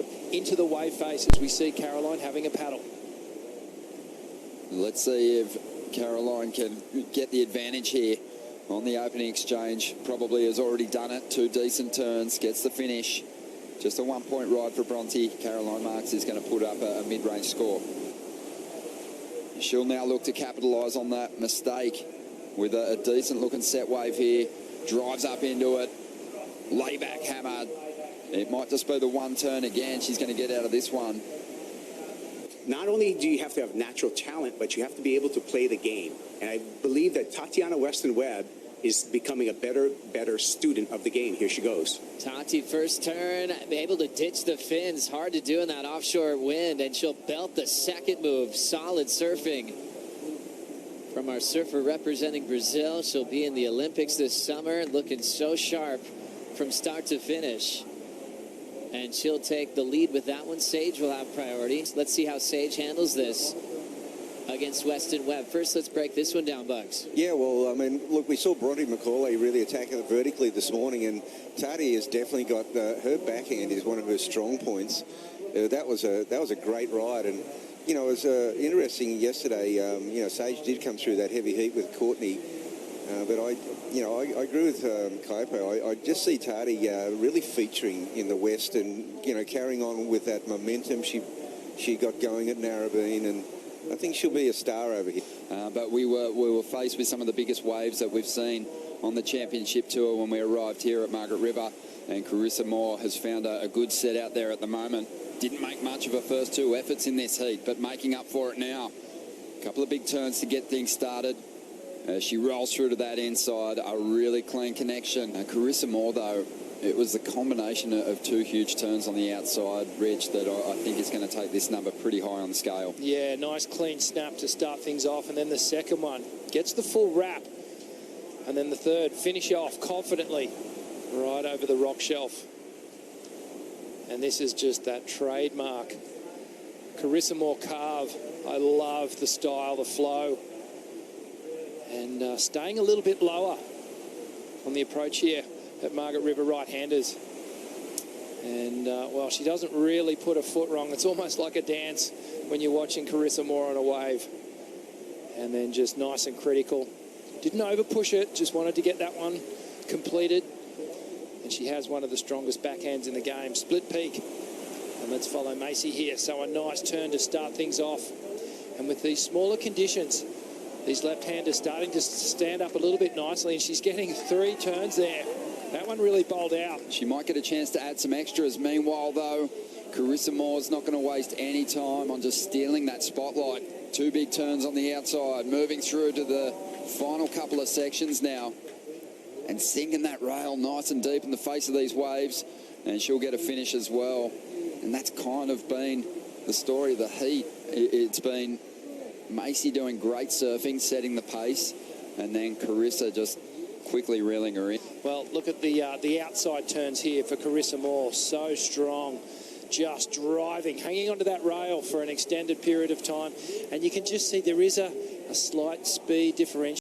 forward into the wave face as we see Caroline having a paddle. Let's see if Caroline can get the advantage here on the opening exchange. Probably has already done it. 2 decent turns, gets the finish. Just a 1-point ride for Bronte. Caroline Marks is going to put up a mid-range score. She'll now look to capitalise on that mistake with a decent-looking set wave here. Drives up into it. Layback hammer. It might just be the one turn again. She's going to get out of this one. Not only do you have to have natural talent, but you have to be able to play the game. And I believe that Tatiana Weston-Webb is becoming a better student of the game. Here she goes. Tati, first turn, able to ditch the fins. Hard to do in that offshore wind, and she'll belt the second move. Solid surfing from our surfer representing Brazil. She'll be in the Olympics this summer, looking so sharp from start to finish. And she'll take the lead with that one. Sage will have priority. Let's see how Sage handles this against Weston-Webb. First, let's break this one down, Bugs. Yeah, well, I mean, look, we saw Bronte McCauley really attacking it vertically this morning, and Tati has definitely got her backhand is one of her strong points. That was a great ride, and you know, it was interesting yesterday. You know, Sage did come through that heavy heat with Courtney, but I agree with Kaipo. I just see Tati really featuring in the West, and you know, carrying on with that momentum she got going at Narrabeen, and I think she'll be a star over here. But we were faced with some of the biggest waves that we've seen on the championship tour when we arrived here at Margaret River, and Carissa Moore has found a good set out there at the moment. Didn't make much of her first 2 efforts in this heat, but making up for it now. A couple of big turns to get things started. She rolls through to that inside, a really clean connection. Carissa Moore, though, it was the combination of 2 huge turns on the outside ridge that I think is going to take this number pretty high on the scale. Yeah, nice clean snap to start things off, and then the second one gets the full wrap, and then the third finish off confidently right over the rock shelf. And this is just that trademark Carissa Moore carve. I love the style, the flow, and staying a little bit lower on the approach here at Margaret River right-handers. And, well, she doesn't really put a foot wrong. It's almost like a dance when you're watching Carissa Moore on a wave. And then just nice and critical. Didn't over-push it, just wanted to get that one completed. And she has one of the strongest backhands in the game. Split peak. And let's follow Macy here. So a nice turn to start things off. And with these smaller conditions, these left-handers starting to stand up a little bit nicely, and she's getting 3 turns there. That one really bowled out. She might get a chance to add some extras. Meanwhile, though, Carissa Moore's not going to waste any time on just stealing that spotlight. 2 big turns on the outside, moving through to the final couple of sections now, and sinking that rail nice and deep in the face of these waves, and she'll get a finish as well. And that's kind of been the story of the heat. It's been Macy doing great surfing, setting the pace, and then Carissa just quickly reeling her in. Well, look at the outside turns here for Carissa Moore. So strong, just driving, hanging onto that rail for an extended period of time. And you can just see there is a slight speed differential.